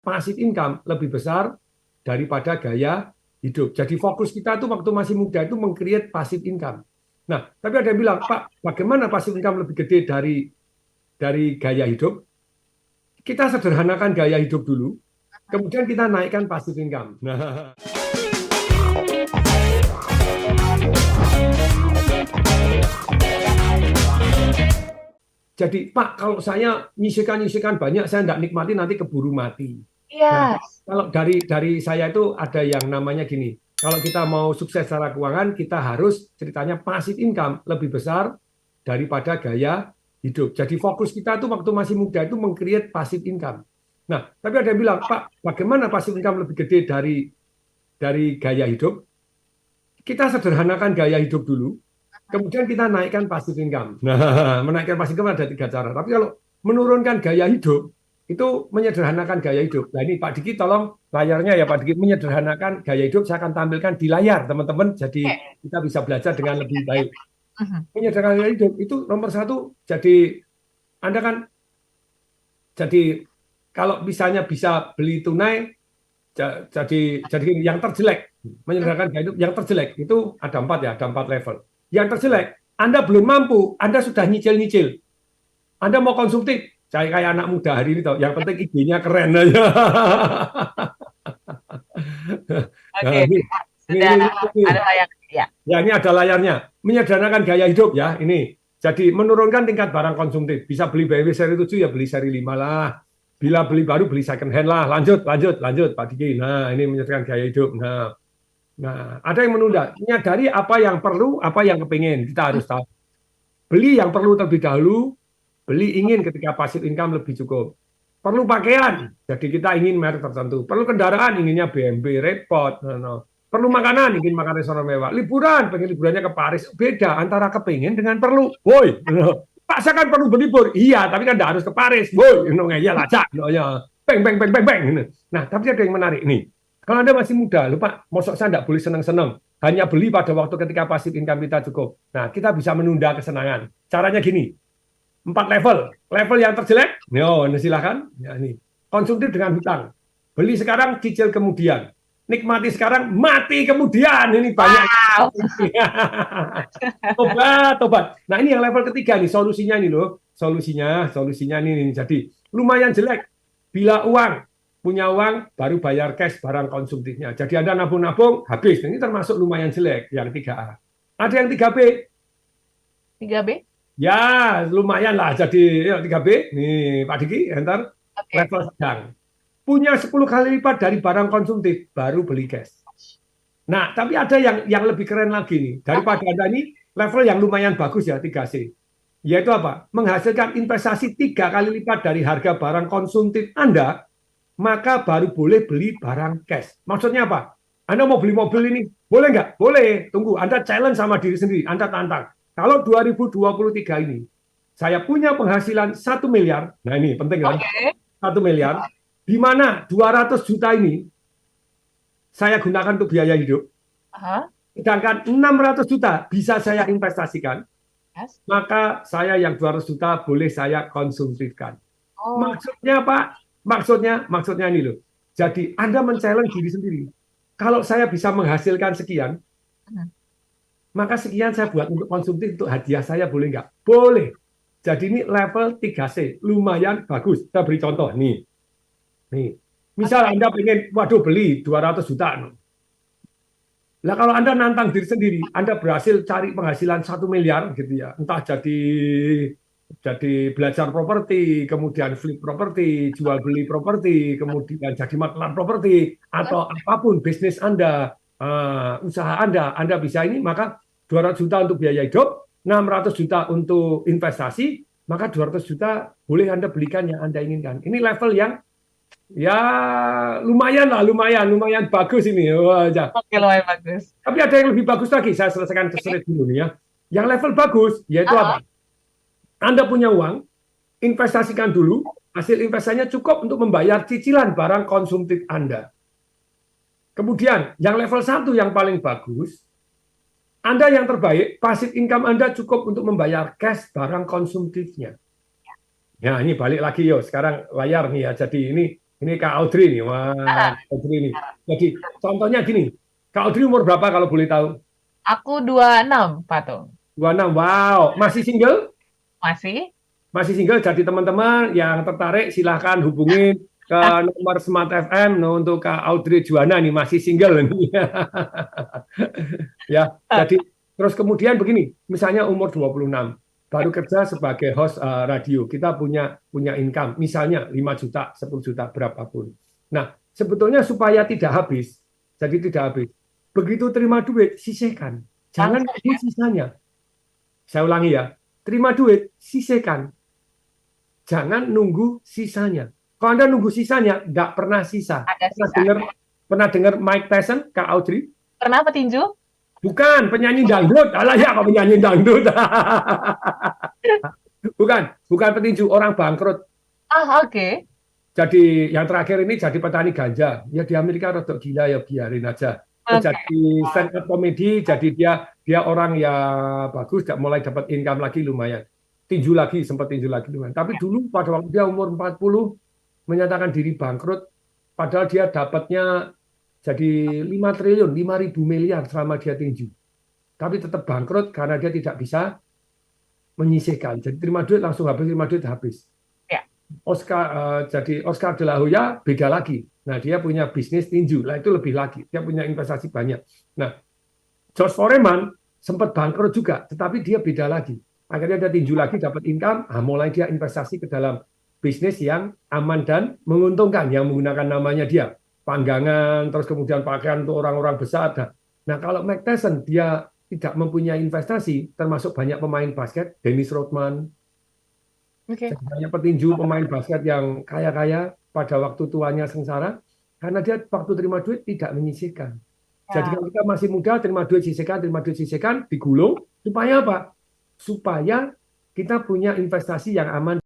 passive income lebih besar daripada gaya hidup. Jadi fokus kita tuh waktu masih muda itu meng-create passive income. Nah, tapi ada yang bilang, Pak, bagaimana passive income lebih gede dari gaya hidup? Kita sederhanakan gaya hidup dulu, kemudian kita naikkan passive income. Nah, jadi Pak, kalau saya nyisihkan banyak, saya tidak nikmati nanti keburu mati. Nah, Iya, kalau dari saya itu ada yang namanya gini. Kalau kita mau sukses secara keuangan, kita harus ceritanya passive income lebih besar daripada gaya hidup. Jadi fokus kita tuh waktu masih muda itu meng-create passive income. Nah, tapi ada yang bilang, Pak, bagaimana passive income lebih gede dari gaya hidup? Kita sederhanakan gaya hidup dulu, kemudian kita naikkan passive income. Nah, menaikkan passive income ada 3 cara. Tapi kalau menurunkan gaya hidup, itu menyederhanakan gaya hidup. Nah ini Pak Diki tolong layarnya ya Pak Diki, menyederhanakan gaya hidup saya akan tampilkan di layar teman-teman. Jadi oke. kita bisa belajar dengan lebih Pastikan ya. baik. Mhm. Menyederhanakan gaya hidup itu nomor satu. Jadi Anda kan jadi kalau misalnya bisa beli tunai, jadi yang terjelek, menyederhanakan gaya hidup yang terjelek itu ada 4 ya, ada 4 level. Yang terjelek, Anda belum mampu, Anda sudah nyicil-nyicil. Anda mau konsumtif, kayak anak muda hari ini, yang penting IG-nya keren aja. Nah, Oke, ini, sudah ini, ini, ada layak ya. ya ini ada layarnya. Menyederhanakan gaya hidup ya, ini. Jadi menurunkan tingkat barang konsumtif. Bisa beli BMW seri 7 ya beli seri 5 lah. Bila beli baru beli second hand lah. Lanjut Pak Diki. Nah, ini menyederhanakan gaya hidup. Nah, ada yang menunda. Menyadari apa yang perlu, apa yang kepingin. Kita harus tahu. Beli yang perlu terlebih dahulu, beli ingin ketika passive income lebih cukup. Perlu pakaian, jadi kita ingin merek tertentu. Perlu kendaraan, inginnya BMW, repot. No. Perlu makanan, ingin makan restoran mewah. Liburan, pengen liburannya ke Paris. Beda antara kepingin dengan perlu. Woi, no. Pak, saya kan perlu berlibur. Iya, tapi kan tidak harus ke Paris. Woi, no, ya lacak. No, ya. Beng, beng, beng, beng, beng. Nah, tapi ada yang menarik nih. Kalau Anda masih muda, lupa, mosok saya tidak boleh senang-senang. Hanya beli pada waktu ketika passive income kita cukup. Nah, kita bisa menunda kesenangan. Caranya gini, 4 level. Level yang terjelek, yo, silakan. Ya, ini. Konsumtif dengan hutang. Beli sekarang, cicil kemudian. Nikmati sekarang, mati kemudian. Ini banyak. Wow. Tobat. Nah ini yang level ketiga nih, solusinya nih loh. Solusinya nih. Jadi lumayan jelek. Bila punya uang, baru bayar cash barang konsumtifnya. Jadi Anda nabung-nabung, habis. Ini termasuk lumayan jelek, yang 3A. Ada yang 3B, 3B? ya, lumayan lah. Jadi ya, 3B, nih Pak Diki, enter Oke. level sedang. Punya 10 kali lipat dari barang konsumtif, baru beli cash. Nah, tapi ada yang lebih keren lagi nih. Daripada Anda ini level yang lumayan bagus ya, 3C. Yaitu apa? Menghasilkan investasi 3 kali lipat dari harga barang konsumtif Anda, maka baru boleh beli barang cash. Maksudnya apa? Anda mau beli mobil ini, boleh nggak? Boleh. Tunggu, Anda challenge sama diri sendiri, Anda tantang. Kalau 2023 ini, saya punya penghasilan 1 miliar, nah ini penting kan, Oke. 1 miliar, di mana 200 juta ini saya gunakan untuk biaya hidup, Aha. sedangkan 600 juta bisa saya investasikan, Yes. maka saya yang 200 juta boleh saya konsumsikan. Oh. Maksudnya Pak, maksudnya ini loh. Jadi Anda men-challenge diri sendiri. Kalau saya bisa menghasilkan sekian, Mhm. maka sekian saya buat untuk konsumtif, untuk hadiah saya boleh nggak? Boleh. Jadi ini level 3C, lumayan bagus. Saya beri contoh nih. Nih. Misal Oke. Anda pengen, waduh beli 200 juta. Nah kalau Anda nantang diri sendiri, Anda berhasil cari penghasilan 1 miliar gitu ya. Entah jadi belajar properti, kemudian flip properti, jual beli properti, kemudian jadi makelar properti, atau apapun bisnis Anda, usaha Anda bisa ini, maka 200 juta untuk biaya hidup, 600 juta untuk investasi, maka 200 juta boleh Anda belikan yang Anda inginkan. Ini level yang ya lumayan lah, lumayan bagus ini. Wah, ya. Oke, lumayan bagus. Tapi ada yang lebih bagus lagi, saya selesaikan Oke. terserit dulu nih ya. Yang level bagus, yaitu Aha. apa? Anda punya uang, investasikan dulu, hasil investasinya cukup untuk membayar cicilan barang konsumtif Anda. Kemudian, yang level 1 yang paling bagus, Anda yang terbaik, passive income Anda cukup untuk membayar cash barang konsumtifnya. Ya, ini balik lagi yo, sekarang layar nih ya. Jadi ini Ini Kak Audrey nih, wah Kak Audrey nih. Jadi contohnya gini, Kak Audrey umur berapa kalau boleh tahu? Aku 26, Patung. 26, wow. Masih single? Masih? Masih single, jadi teman-teman yang tertarik silahkan hubungin ke nomor Smart FM untuk Kak Audrey Juwana nih, masih single nih. Ya, jadi terus kemudian begini, misalnya umur 26, baru kerja sebagai host radio, kita punya income, misalnya 5 juta, 10 juta, berapapun. Nah, sebetulnya supaya tidak habis, jadi tidak habis, begitu terima duit, sisihkan. Jangan Langsung tunggu ya? sisanya. Saya ulangi ya, terima duit, sisihkan. Jangan nunggu sisanya. Kalau Anda nunggu sisanya, nggak pernah sisa. Ada Pernah sisa. dengar, pernah dengar Mike Tyson, Kak Audrey? Pernah petinju? Bukan, penyanyi dangdut. Alah ya, kok penyanyi dangdut. bukan petinju, orang bangkrut. Ah, oke. Jadi yang terakhir ini jadi petani ganja. Ya di Amerika rada gila ya biarin aja. Terus Oke. jadi stand up comedy, jadi dia orang yang bagus, mulai dapat income lagi lumayan. Tinju lagi, sempat tinju lagi lumayan. Tapi dulu pada waktu dia umur 40 menyatakan diri bangkrut, padahal dia dapatnya jadi 5 triliun, 5.000 miliar selama dia tinju. Tapi tetap bangkrut karena dia tidak bisa menyisihkan. Jadi terima duit langsung habis, terima duit habis. Ya. Jadi Oscar de la Hoya beda lagi. Nah, dia punya bisnis tinju. Lah itu lebih lagi. Dia punya investasi banyak. Nah, George Foreman sempat bangkrut juga, tetapi dia beda lagi. Akhirnya dia tinju lagi, dapat income, mulai dia investasi ke dalam bisnis yang aman dan menguntungkan, yang menggunakan namanya dia. Panggangan, terus kemudian pakaian untuk orang-orang besar. Nah, kalau Mike Tyson, dia tidak mempunyai investasi, termasuk banyak pemain basket, Dennis Rodman, Oke. banyak petinju, pemain basket yang kaya-kaya pada waktu tuanya sengsara, karena dia waktu terima duit tidak menyisihkan. Jadi Ya. kalau kita masih muda, terima duit sisihkan, digulung, supaya apa? Supaya kita punya investasi yang aman.